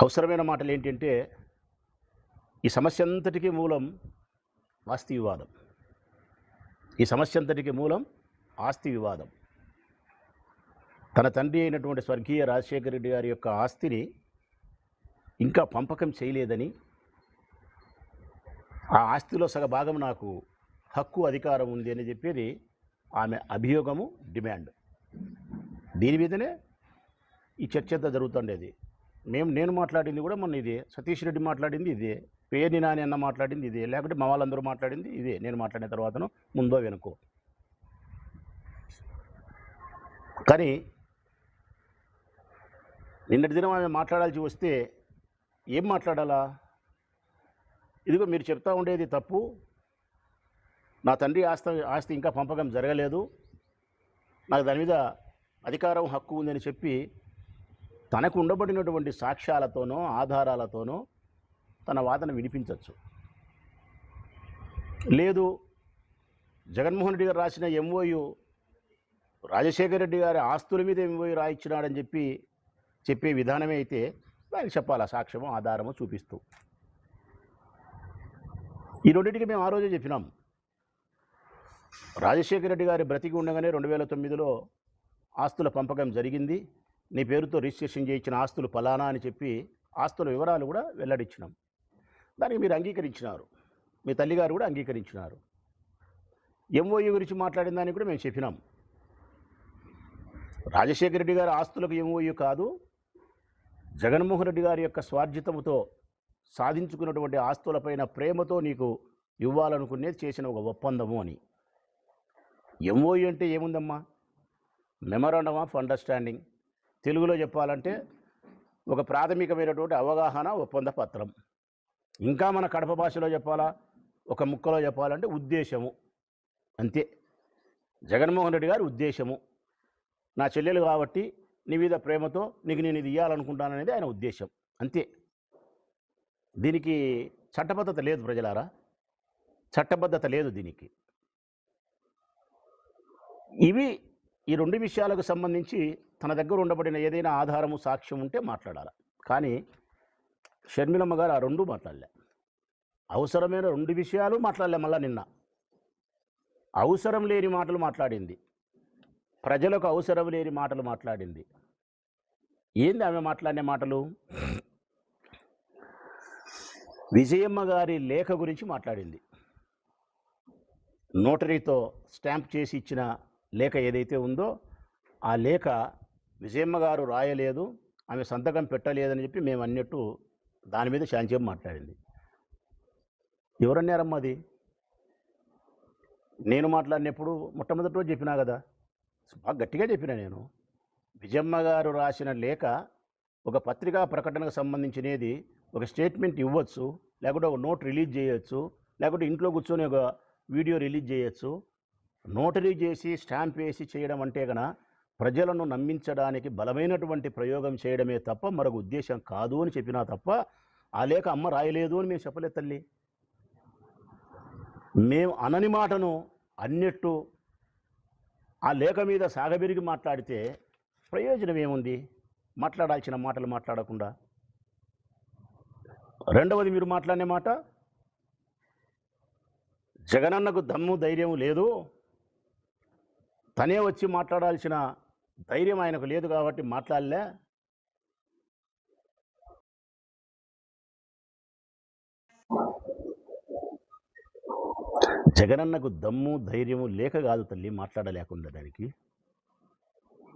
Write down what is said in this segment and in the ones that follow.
అవసరమైన మాటలు ఏంటంటే ఈ సమస్య అంతటికీ మూలం ఆస్తి వివాదం. ఈ సమస్య అంతటికీ మూలం ఆస్తి వివాదం. తన తండ్రి అయినటువంటి స్వర్గీయ రాజశేఖర రెడ్డి గారి యొక్క ఆస్తిని ఇంకా పంపకం చేయలేదని, ఆ ఆస్తిలో సగభాగం నాకు హక్కు అధికారం ఉంది అని చెప్పేది ఆమె అభియోగము, డిమాండ్. దీని మీదనే ఈ చర్చ అంతా జరుగుతుండేది. నేను మాట్లాడింది కూడా మొన్న ఇదే, సతీష్ రెడ్డి మాట్లాడింది ఇదే, పేర్ని నాని అన్న మాట్లాడింది ఇదే, లేకపోతే మా వాళ్ళందరూ మాట్లాడింది ఇదే. నేను మాట్లాడిన తర్వాతను ముందో వెనుకో. కానీ నిన్నటి దినం ఆమె మాట్లాడాల్సి వస్తే ఏం మాట్లాడాలా? ఇదిగో మీరు చెప్తా ఉండేది తప్పు, నా తండ్రి ఆస్తి ఇంకా పంపకం జరగలేదు, నాకు దాని మీద అధికారం, హక్కు ఉందని చెప్పి తనకు ఉండబడినటువంటి సాక్ష్యాలతోనో ఆధారాలతోనో తన వాదన వినిపించవచ్చు. లేదు, జగన్మోహన్ రెడ్డి గారు రాసిన ఎంఓయు రాజశేఖర రెడ్డి గారి ఆస్తుల మీద ఎంఓయు రాయించినాడని చెప్పే విధానమే అయితే దానికి చెప్పాలా సాక్ష్యము, ఆధారము చూపిస్తూ. ఈ రెండింటికి మేము ఆ రోజే చెప్పినాం. రాజశేఖర రెడ్డి గారి బ్రతికి ఉండగానే 2009లో ఆస్తుల పంపకం జరిగింది, నీ పేరుతో రిజిస్ట్రేషన్ చేయించిన ఆస్తులు ఫలానా అని చెప్పి ఆస్తుల వివరాలు కూడా వెల్లడించినాం. దానికి మీరు అంగీకరించినారు, మీ తల్లిగారు కూడా అంగీకరించినారు. ఎంఓయూ గురించి మాట్లాడిన దానికి కూడా మేము చెప్పినాం. రాజశేఖర రెడ్డి గారి ఆస్తులకు ఎంఓయూ కాదు, జగన్మోహన్ రెడ్డి గారి యొక్క స్వార్జితముతో సాధించుకున్నటువంటి ఆస్తులపైన ప్రేమతో నీకు ఇవ్వాలనుకునేది చేసిన ఒక ఒప్పందము అని. ఎంఓయూ అంటే ఏముందమ్మా? Memorandum of understanding. తెలుగులో చెప్పాలంటే ఒక ప్రాథమికమైనటువంటి అవగాహన ఒప్పంద పత్రం. ఇంకా మన కడప భాషలో చెప్పాలా, ఒక ముక్కలో చెప్పాలంటే ఉద్దేశము. అంతే. జగన్మోహన్ రెడ్డి గారి ఉద్దేశము, నా చెల్లెలు కాబట్టి నీ మీద ప్రేమతో నీకు నేను ఇది ఇవ్వాలనుకుంటాననేది ఆయన ఉద్దేశం. అంతే. దీనికి చట్టబద్ధత లేదు ప్రజలారా, చట్టబద్ధత లేదు దీనికి. ఇవి ఈ రెండు విషయాలకు సంబంధించి తన దగ్గర ఉండబడిన ఏదైనా ఆధారము, సాక్ష్యం ఉంటే మాట్లాడాలి. కానీ షర్మిలమ్మ గారు ఆ రెండు మాట్లాడలే. అవసరమైన రెండు విషయాలు మాట్లాడలే. మళ్ళా నిన్న అవసరం లేని మాటలు మాట్లాడింది, ప్రజలకు అవసరం లేని మాటలు మాట్లాడింది. ఏంది ఆమె మాట్లాడిన మాటలు? విజయమ్మ గారి లేఖ గురించి మాట్లాడింది. నోటరీతో స్టాంప్ చేసి ఇచ్చిన లేఖ ఏదైతే ఉందో ఆ లేఖ విజయమ్మ గారు రాయలేదు, ఆమె సంతకం పెట్టలేదని చెప్పి మేము అన్నట్టు దాని మీద శాంతిం మాట్లాడింది. ఎవరన్నారమ్మా అది? నేను మాట్లాడినప్పుడు మొట్టమొదటి రోజు చెప్పినా కదా, బాగా గట్టిగా చెప్పినా నేను. విజయమ్మ గారు రాసిన లేఖ ఒక పత్రికా ప్రకటనకు సంబంధించినది, ఒక స్టేట్మెంట్ ఇవ్వచ్చు, లేకుంటే ఒక నోట్ రిలీజ్ చేయొచ్చు, లేకుంటే ఇంట్లో కూర్చొని ఒక వీడియో రిలీజ్ చేయొచ్చు. నోటరీ చేసి స్టాంప్ వేసి చేయడం అంటే కన్నా ప్రజలను నమ్మించడానికి బలమైనటువంటి ప్రయోగం చేయడమే తప్ప మరొక ఉద్దేశం కాదు అని చెప్పినా తప్ప ఆ లేఖ అమ్మ రాయలేదు అని మేము చెప్పలేదు తల్లి. మేము అనని మాటను అన్నట్టు ఆ లేఖ మీద సాగబెరిగి మాట్లాడితే ప్రయోజనం ఏముంది? మాట్లాడాల్సిన మాటలు మాట్లాడకుండా. రెండవది, మీరు మాట్లాడిన మాట, జగనన్నకు దమ్ము ధైర్యం లేదు, తనే వచ్చి మాట్లాడాల్సిన ధైర్యం ఆయనకు లేదు కాబట్టి మాట్లాడలే. జగనన్నకు దమ్ము ధైర్యము లేక కాదు తల్లి మాట్లాడలేకుండా. దానికి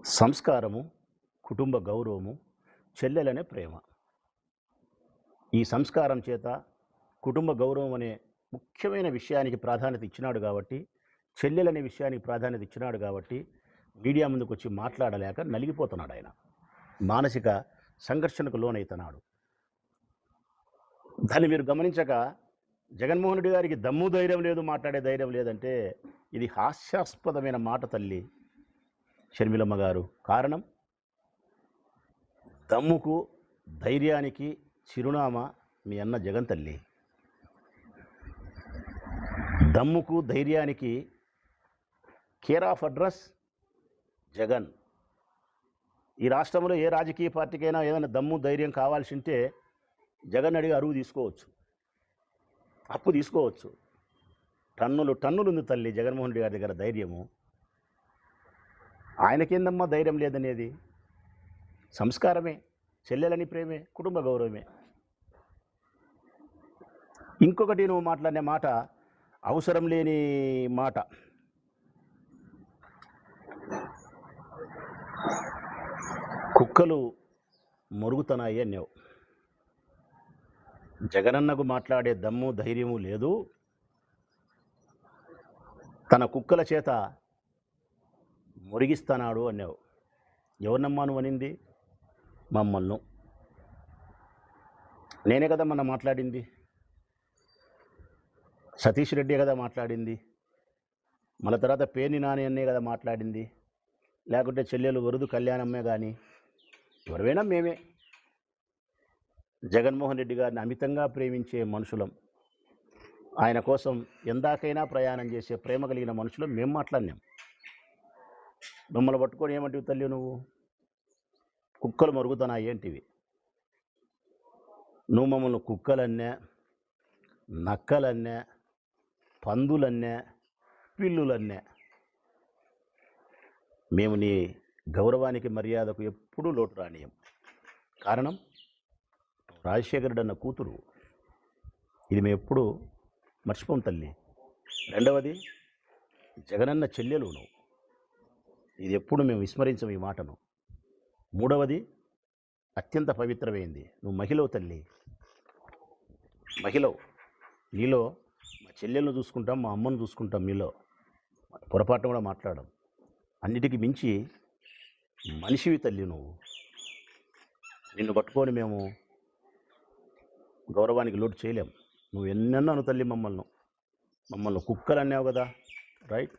సంస్కారము, కుటుంబ గౌరవము, చెల్లెలనే ప్రేమ. ఈ సంస్కారం చేత కుటుంబ గౌరవం అనే ముఖ్యమైన విషయానికి ప్రాధాన్యత ఇచ్చినాడు కాబట్టి, చెల్లెలనే విషయానికి ప్రాధాన్యత ఇచ్చినాడు కాబట్టి మీడియా ముందుకు వచ్చి మాట్లాడలేక నలిగిపోతున్నాడు ఆయన, మానసిక సంఘర్షణకు లోనవుతున్నాడు. దాన్ని మీరు గమనించక జగన్మోహన్ రెడ్డి గారికి దమ్ము ధైర్యం లేదు, మాట్లాడే ధైర్యం లేదంటే ఇది హాస్యాస్పదమైన మాట తల్లి షర్మిలమ్మ గారు. కారణం, దమ్ముకు ధైర్యానికి చిరునామా మీ అన్న జగన్ తల్లి. దమ్ముకు ధైర్యానికి కేర్ ఆఫ్ అడ్రస్ జగన్. ఈ రాష్ట్రంలో ఏ రాజకీయ పార్టీకైనా ఏదైనా దమ్ము ధైర్యం కావాల్సి ఉంటే జగన్ అడిగి అరువు తీసుకోవచ్చు, అప్పు తీసుకోవచ్చు. టన్నులు టన్నులు ఉంది తల్లి జగన్మోహన్ రెడ్డి గారి దగ్గర ధైర్యము. ఆయనకేందమ్మా ధైర్యం లేదనేది? సంస్కారమే, చెల్లెలని ప్రేమే, కుటుంబ గౌరవమే. ఇంకొకటి నువ్వు మాట్లాడిన మాట అవసరం లేని మాట. కుక్కలు మొరుగుతున్నాయి అన్నావు. జగనన్నకు మాట్లాడే దమ్ము ధైర్యము లేదు. తన కుక్కల చేత మురిగిస్తున్నాడు అన్నావు. ఎవరినమ్మా నువ్వు అనింది? మమ్మల్ని. నేనే కదా మొన్న మాట్లాడింది, సతీష్ రెడ్డి కదా మాట్లాడింది, మళ్ళీ తర్వాత పేర్ని నాని అన్నే కదా మాట్లాడింది, లేకుంటే చెల్లెలు వరుదు కళ్యాణమ్మే. కానీ ఎవరైనా మేమే జగన్మోహన్ రెడ్డి గారిని అమితంగా ప్రేమించే మనుషులం. ఆయన కోసం ఎందాకైనా ప్రయాణం చేసే ప్రేమ కలిగిన మనుషులం మేము మాట్లాడినాం. మమ్మల్ని పట్టుకొని ఏమంటివి తల్లి నువ్వు? కుక్కలు మరుగుతున్నాయి ఏంటివి? నువ్వు మమ్మల్ని కుక్కలన్నా, నక్కలన్నా, పందులన్నా, పిల్లులన్నా. మేము నీ గౌరవానికి మర్యాదకు ఎప్పుడూ లోటు రానియం. కారణం రాజశేఖర రెడ్డి అన్న కూతురు. ఇది మేము ఎప్పుడు మర్చిపోం తల్లి. రెండవది జగనన్న చెల్లెలు నువ్వు. ఇది ఎప్పుడు మేము విస్మరించం ఈ మాటను. మూడవది అత్యంత పవిత్రమైంది, నువ్వు మహిళవు తల్లి, మహిళవు. నీలో మా చెల్లెలను చూసుకుంటాం, మా అమ్మను చూసుకుంటాం, మీలో పొరపాటును కూడా మాట్లాడడం. అన్నిటికీ మించి మనిషివి తల్లి నువ్వు. నిన్ను పట్టుకొని మేము గౌరవానికి లోటు చేయలేం. నువ్వు ఎన్నెన్నాను తల్లి మమ్మల్ని కుక్కలు అన్నావు కదా, రైట్.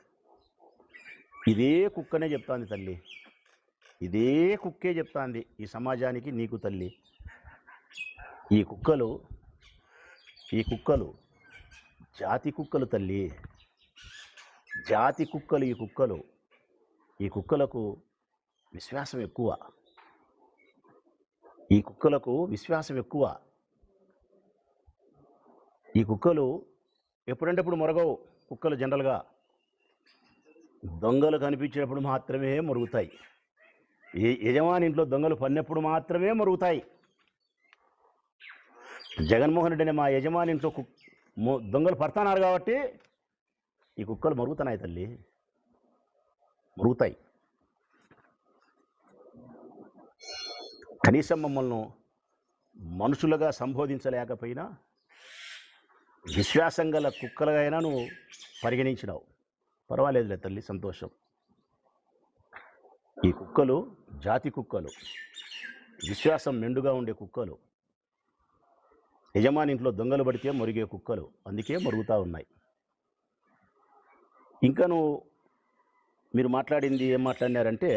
ఇదే కుక్కనే చెప్తాంది తల్లి, ఇదే కుక్కే చెప్తాంది ఈ సమాజానికి, నీకు తల్లి. ఈ కుక్కలు జాతి కుక్కలు తల్లి, జాతి కుక్కలు. ఈ కుక్కలకు విశ్వాసం ఎక్కువ, ఈ కుక్కలు ఎప్పుడంటే అప్పుడు మొరగవు. కుక్కలు జనరల్గా దొంగలు కనిపించినప్పుడు మాత్రమే మొరుగుతాయి. యజమాని ఇంట్లో దొంగలు పడినప్పుడు మాత్రమే మొరుగుతాయి. జగన్మోహన్ రెడ్డి అనే మా యజమాని ఇంట్లో దొంగలు పడుతున్నారు కాబట్టి ఈ కుక్కలు మొరుగుతున్నాయి తల్లి, మొరుగుతాయి. కనీసం మమ్మల్ని మనుషులుగా సంబోధించలేకపోయినా విశ్వాసం గల కుక్కలుగా అయినా నువ్వు పరిగణించినావు. పర్వాలేదులే తల్లి, సంతోషం. ఈ కుక్కలు జాతి కుక్కలు, విశ్వాసం మెండుగా ఉండే కుక్కలు, యజమాని ఇంట్లో దొంగలు పడితే మొరిగే కుక్కలు, అందుకే మొరుగుతూ ఉన్నాయి. ఇంకా మీరు మాట్లాడింది ఏం మాట్లాడినారంటే,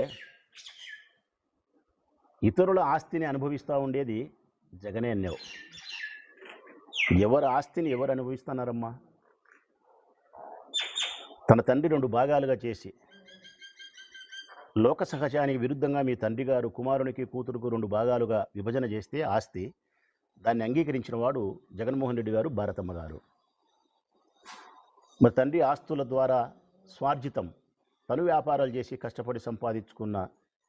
ఇతరుల ఆస్తిని అనుభవిస్తూ ఉండేది జగనే అన్నావు. ఎవరి ఆస్తిని ఎవరు అనుభవిస్తున్నారమ్మా? తన తండ్రి 2 భాగాలుగా చేసి లోక సహజానికి విరుద్ధంగా మీ తండ్రి గారు కుమారునికి కూతురుకు 2 భాగాలుగా విభజన చేస్తే ఆస్తి, దాన్ని అంగీకరించిన వాడు జగన్మోహన్ రెడ్డి గారు, భారతమ్మ గారు. మరి తండ్రి ఆస్తుల ద్వారా స్వార్జితం, తను వ్యాపారాలు చేసి కష్టపడి సంపాదించుకున్న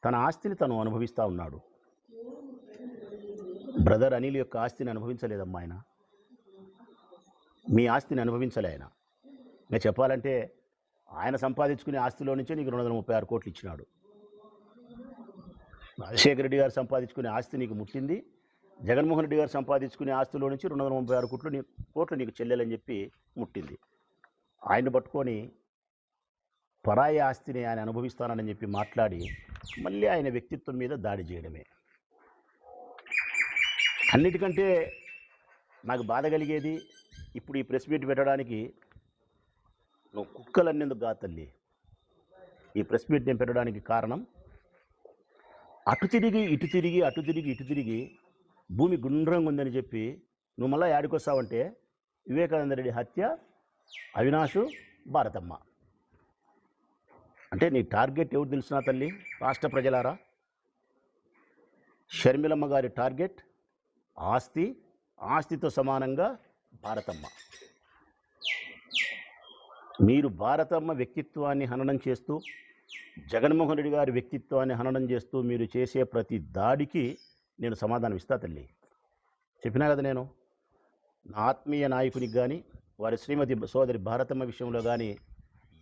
తన ఆస్తిని తను అనుభవిస్తూ ఉన్నాడు. బ్రదర్ అనిల్ యొక్క ఆస్తిని అనుభవించలేదమ్మా ఆయన, మీ ఆస్తిని అనుభవించలే ఆయన. ఇంకా చెప్పాలంటే ఆయన సంపాదించుకునే ఆస్తిలో నుంచే నీకు 236 కోట్లు ఇచ్చినాడు. రాజశేఖర రెడ్డి గారు సంపాదించుకునే ఆస్తి నీకు ముట్టింది, జగన్మోహన్ రెడ్డి గారు సంపాదించుకునే ఆస్తిలో నుంచి 236 కోట్లు నీకు చెల్లెలని చెప్పి ముట్టింది. ఆయన పట్టుకొని పరాయి ఆస్తిని ఆయన అనుభవిస్తానని చెప్పి మాట్లాడి మళ్ళీ ఆయన వ్యక్తిత్వం మీద దాడి చేయడమే. అన్నిటికంటే నాకు బాధ కలిగేది, ఇప్పుడు ఈ ప్రెస్ మీట్ పెట్టడానికి నువ్వు కుక్కలన్నేందుకు కాదు తల్లి. ఈ ప్రెస్ మీట్ నేను పెట్టడానికి కారణం, అటు తిరిగి ఇటు తిరిగి భూమి గుండ్రంగా ఉందని చెప్పి నువ్వు మళ్ళీ యాడికొస్తావంటే వివేకానంద రెడ్డి హత్య, అవినాషు, భారతమ్మ. అంటే నీ టార్గెట్ ఎవరు తెలుసునా తల్లి? రాష్ట్ర ప్రజలారా, షర్మిలమ్మ గారి టార్గెట్ ఆస్తి, ఆస్తితో సమానంగా భారతమ్మ. మీరు భారతమ్మ వ్యక్తిత్వాన్ని హననం చేస్తూ, జగన్మోహన్ రెడ్డి గారి వ్యక్తిత్వాన్ని హననం చేస్తూ మీరు చేసే ప్రతి దాడికి నేను సమాధానం ఇస్తా తల్లి. చెప్పినా కదా, నేను నా ఆత్మీయ నాయకునికి కానీ వారి శ్రీమతి సోదరి భారతమ్మ విషయంలో కానీ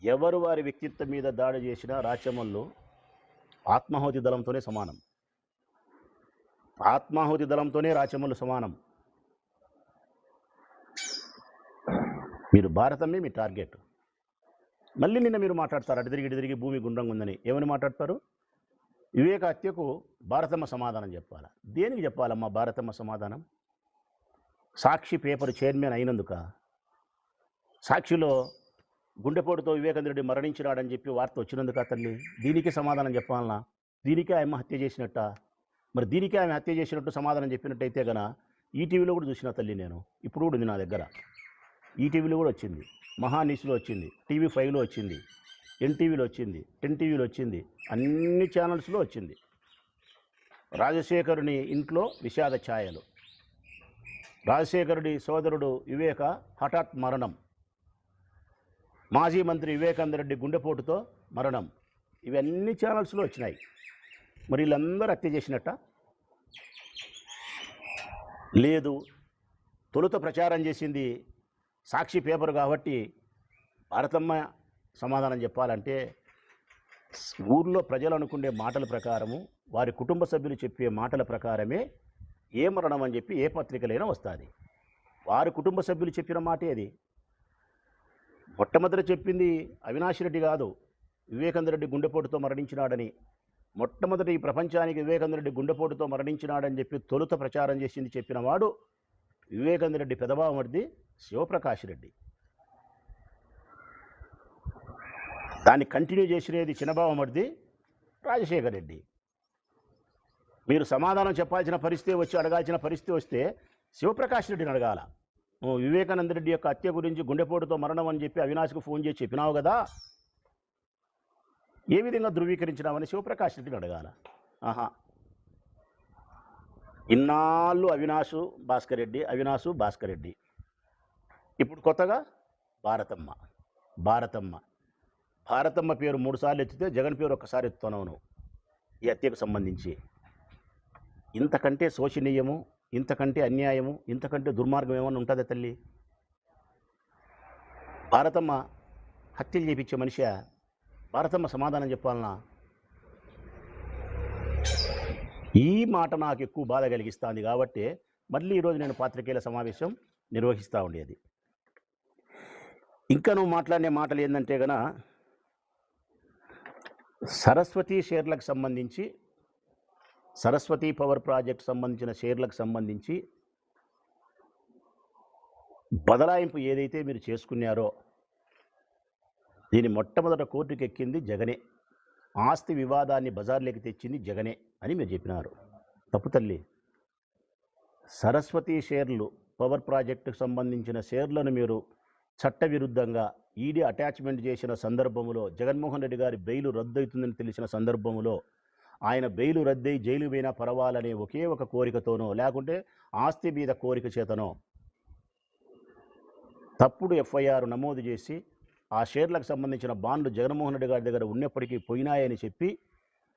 ఎవరు వారి వ్యక్తిత్వం మీద దాడి చేసినా రాచమల్లు ఆత్మాహుతి దళంతోనే సమానం. ఆత్మాహుతి దళంతోనే రాచమల్లు సమానం. మీరు భారతమ్మే మీ టార్గెట్. మళ్ళీ నిన్న మీరు మాట్లాడతారు అటు తిరిగి భూమి గుండ్రంగా ఉందని. ఏమని మాట్లాడతారు? వివేక హత్యకు భారతమ్మ సమాధానం చెప్పాలా? దేనికి చెప్పాలమ్మా భారతమ్మ సమాధానం? సాక్షి పేపర్ చైర్మన్ అయినందుక? సాక్షిలో గుండెపోటుతో వివేకానంద రెడ్డి మరణించినాడని చెప్పి వార్త వచ్చినందుక తల్లి? దీనికి సమాధానం చెప్పాలనా? దీనికే ఆమె హత్య చేసినట్ట? మరి దీనికే ఆమె హత్య చేసినట్టు సమాధానం చెప్పినట్టయితే గన ఈటీవీలో కూడా చూసిన తల్లి నేను. ఇప్పుడు కూడా ఉంది నా దగ్గర. ఈటీవీలో కూడా వచ్చింది, మహాన్యూస్లో వచ్చింది, టీవీ5లో వచ్చింది, ఎన్టీవీలో వచ్చింది, 10 టీవీలో వచ్చింది, అన్ని ఛానల్స్లో వచ్చింది. రాజశేఖరుని ఇంట్లో విషాద ఛాయలు, రాజశేఖరుడి సోదరుడు వివేక హఠాత్ మరణం, మాజీ మంత్రి వివేకానంద రెడ్డి గుండెపోటుతో మరణం, ఇవన్నీ ఛానల్స్లో వచ్చినాయి. మరి వీళ్ళందరూ హత్య చేసినట్ట? లేదు, తొలుత ప్రచారం చేసింది సాక్షి పేపర్ కాబట్టి భారతమ్మ సమాధానం చెప్పాలంటే ఊర్లో ప్రజలు అనుకునే మాటల ప్రకారము, వారి కుటుంబ సభ్యులు చెప్పే మాటల ప్రకారమే ఏ మరణం అని చెప్పి ఏ పత్రికలైనా వస్తుంది. వారి కుటుంబ సభ్యులు చెప్పిన మాటే అది. మొట్టమొదట చెప్పింది అవినాష్ రెడ్డి కాదు, వివేకానంద రెడ్డి గుండెపోటుతో మరణించినాడని. మొట్టమొదటి ఈ ప్రపంచానికి వివేకానంద రెడ్డి గుండెపోటుతో మరణించినాడని చెప్పి తొలుత ప్రచారం చేసింది చెప్పిన వాడు వివేకానంద రెడ్డి పెదబావమరిది శివప్రకాష్ రెడ్డి. దాన్ని కంటిన్యూ చేసినది చిన్నబావమరిది రాజశేఖర్ రెడ్డి. మీరు సమాధానం చెప్పాల్సిన పరిస్థితి వచ్చి అడగాల్సిన పరిస్థితి వస్తే శివప్రకాష్ రెడ్డిని అడగాల. వివేకానంద రెడ్డి యొక్క హత్య గురించి గుండెపోటుతో మరణం అని చెప్పి అవినాష్కు ఫోన్ చేసి చెప్పినావు కదా, ఏ విధంగా ధృవీకరించినావని శివప్రకాష్ రెడ్డిని అడగాల. ఆహా, ఇన్నాళ్ళు అవినాషు భాస్కర్ రెడ్డి, ఇప్పుడు కొత్తగా భారతమ్మ పేరు 3 సార్లు ఎత్తితే జగన్ పేరు ఒక్కసారి ఎత్తుతున్నావు ఈ హత్యకు సంబంధించి. ఇంతకంటే శోచనీయము, ఇంతకంటే అన్యాయము, ఇంతకంటే దుర్మార్గం ఏమన్నా ఉంటుందా తల్లి? భారతమ్మ హత్యలు చేపించే మనిషి, భారతమ్మ సమాధానం చెప్పాలనా? ఈ మాట నాకు ఎక్కువ బాధ కలిగిస్తుంది కాబట్టి మళ్ళీ ఈరోజు నేను పాత్రికేయుల సమావేశం నిర్వహిస్తూ ఉండేది. ఇంకా నువ్వు మాట్లాడే మాటలు ఏంటంటే గన సరస్వతి షేర్లకు సంబంధించి, సరస్వతి పవర్ ప్రాజెక్ట్ సంబంధించిన షేర్లకు సంబంధించి బదలాయింపు ఏదైతే మీరు చేసుకున్నారో దీని మొట్టమొదట కోర్టుకు ఎక్కింది జగనే, ఆస్తి వివాదాన్ని బజార్లోకి తెచ్చింది జగనే అని మీరు చెప్పినారు. తప్పు తల్లి. సరస్వతి షేర్లు, పవర్ ప్రాజెక్టుకు సంబంధించిన షేర్లను మీరు చట్టవిరుద్ధంగా ఈడీ అటాచ్మెంట్ చేసిన సందర్భంలో, జగన్మోహన్ రెడ్డి గారి బెయిల్ రద్దవుతుందని తెలిసిన సందర్భంలో, ఆయన బెయిల్ రద్దయి జైలు పోయినా పర్వాలనే ఒకే ఒక కోరికతోనో లేకుంటే ఆస్తి మీద కోరిక చేతనో తప్పుడు ఎఫ్ఐఆర్ నమోదు చేసి ఆ షేర్లకు సంబంధించిన బాండ్లు జగన్మోహన్ రెడ్డి గారి దగ్గర ఉన్నప్పటికీ పోయినాయని చెప్పి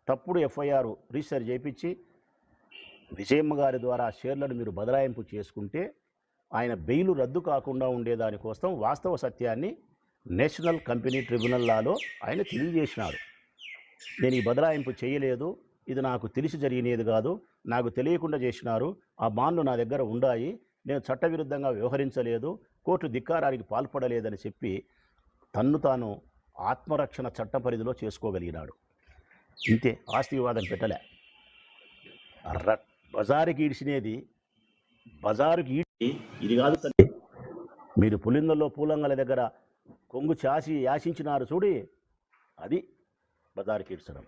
తప్పుడు ఎఫ్ఐఆర్ రిజిస్టర్ చేయించి విజయమ్మ గారి ద్వారా ఆ షేర్లను మీరు బదలాయింపు చేసుకుంటే ఆయన బెయిల్ రద్దు కాకుండా ఉండేదానికోసం వాస్తవ సత్యాన్ని నేషనల్ కంపెనీ ట్రిబ్యునల్ లాలో ఆయన తెలియజేసినారు. నేను ఈ బదలాయింపు చేయలేదు, ఇది నాకు తెలిసి జరిగినది కాదు, నాకు తెలియకుండా చేసినారు, ఆ బాండ్లు నా దగ్గర ఉన్నాయి, నేను చట్టవిరుద్ధంగా వ్యవహరించలేదు, కోర్టు ధిక్కారానికి పాల్పడలేదని చెప్పి తన్ను తాను ఆత్మరక్షణ చట్ట పరిధిలో చేసుకోగలిగినాడు. ఇంతే, ఆస్తి వివాదం పెట్టలే. బజారుకి ఈడ్చినేది బజారుకి ఈడ్చి ఇది కాదు తల్లి. మీరు పులిందల్లో పూలంగల దగ్గర కొంగు చాసి యాశించినారు చూడి, అది బజారుకి ఈడ్చడం.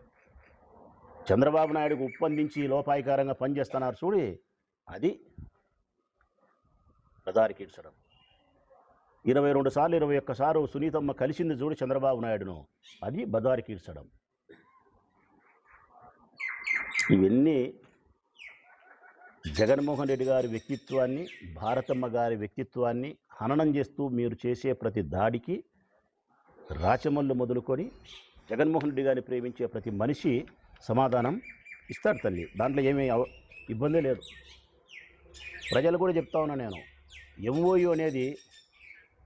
చంద్రబాబు నాయుడుకు ఉప్పందించి లోపాయికారంగా పనిచేస్తున్నారు చూడి, అది బజారుకి ఈడ్చడం. 22 సార్లు 21 సార్లు సునీతమ్మ కలిసింది చూడు చంద్రబాబు నాయుడును, అది బజారుకి ఈడ్చడం. ఇవన్నీ జగన్మోహన్ రెడ్డి గారి వ్యక్తిత్వాన్ని, భారతమ్మ గారి వ్యక్తిత్వాన్ని హననం చేస్తూ మీరు చేసే ప్రతి దాడికి రాచమల్లు మొదలుకొని జగన్మోహన్ రెడ్డి గారిని ప్రేమించే ప్రతి మనిషి సమాధానం ఇస్తాడు తల్లి. దాంట్లో ఏమీ ఇబ్బందే లేదు. ప్రజలు కూడా చెప్తా ఉన్నా నేను, ఎంఓయూ అనేది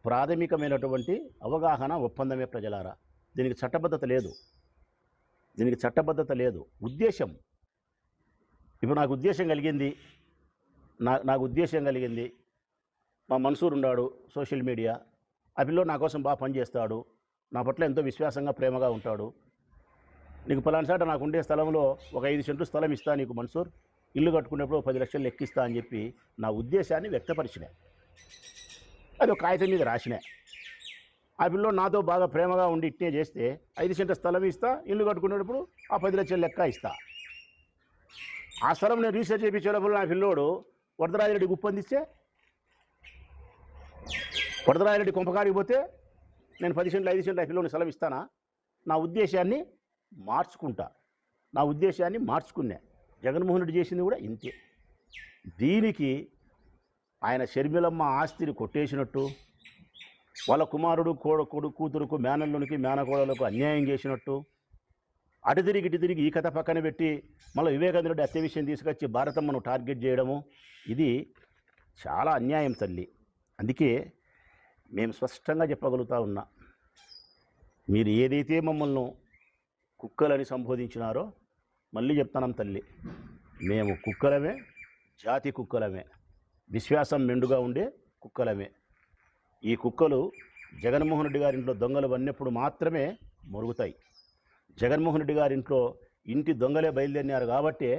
ప్రాథమికమైనటువంటి అవగాహన ఒప్పందమే ప్రజలారా. దీనికి చట్టబద్ధత లేదు, ఉద్దేశం. ఇప్పుడు నాకు ఉద్దేశం కలిగింది, నాకు ఉద్దేశం కలిగింది. మా మన్సూర్ ఉన్నాడు సోషల్ మీడియా, ఆ పిల్లోడు నా కోసం బాగా పనిచేస్తాడు, నా పట్ల ఎంతో విశ్వాసంగా ప్రేమగా ఉంటాడు. నీకు పలానాసాట నాకు ఉండే స్థలంలో ఒక 5 సెంట్లు స్థలం ఇస్తా నీకు మన్సూర్, ఇల్లు కట్టుకునేప్పుడు 10 లక్షలు లెక్కిస్తా అని చెప్పి నా ఉద్దేశాన్ని వ్యక్తపరిచిన. అది ఒక కాగితం మీద రాసిన. ఆ పిల్లోడు నాతో బాగా ప్రేమగా ఉండి ఇట్టే చేస్తే 5 సెంట్ల స్థలం ఇస్తా, ఇల్లు కట్టుకునేటప్పుడు ఆ 10 లక్షలు లెక్క ఇస్తా. ఆ స్థలం నేను రీసెర్చ్ చేయించేటప్పుడు నా పిల్లోడు వరదరాజిరెడ్డి గుప్పందిస్తే, వరదరాజిరెడ్డి కొంపకాడికి పోతే నేను 10 సెంట్లు 5 సెంట్లు ఆ పిల్లోని స్థలం ఇస్తానా? నా ఉద్దేశాన్ని మార్చుకున్నా. జగన్మోహన్ రెడ్డి చేసింది కూడా ఇంతే. దీనికి ఆయన షర్మిలమ్మ ఆస్తిని కొట్టేసినట్టు, వాళ్ళ కుమారుడు కూతురుకు, మేనల్లునికి, మేనకోడలకు అన్యాయం చేసినట్టు, అటు తిరిగి ఈ కథ పక్కన పెట్టి మళ్ళీ వివేకానంద రెడ్డి హత్య విషయం తీసుకొచ్చి భారతమ్మను టార్గెట్ చేయడము, ఇది చాలా అన్యాయం తల్లి. అందుకే మేము స్పష్టంగా చెప్పగలుగుతా ఉన్నా, మీరు ఏదైతే మమ్మల్ని కుక్కలని సంబోధించినారో మళ్ళీ చెప్తానం తల్లి, మేము కుక్కలమే, జాతి కుక్కలమే, విశ్వాసం మెండుగా ఉండే కుక్కలమే. ఈ కుక్కలు జగన్మోహన్ రెడ్డి గారి ఇంట్లో దొంగలు వన్నప్పుడు మాత్రమే మొరుగుతాయి. జగన్మోహన్ రెడ్డి గారి ఇంట్లో ఇంటి దొంగలే బయలుదేరినారు కాబట్టే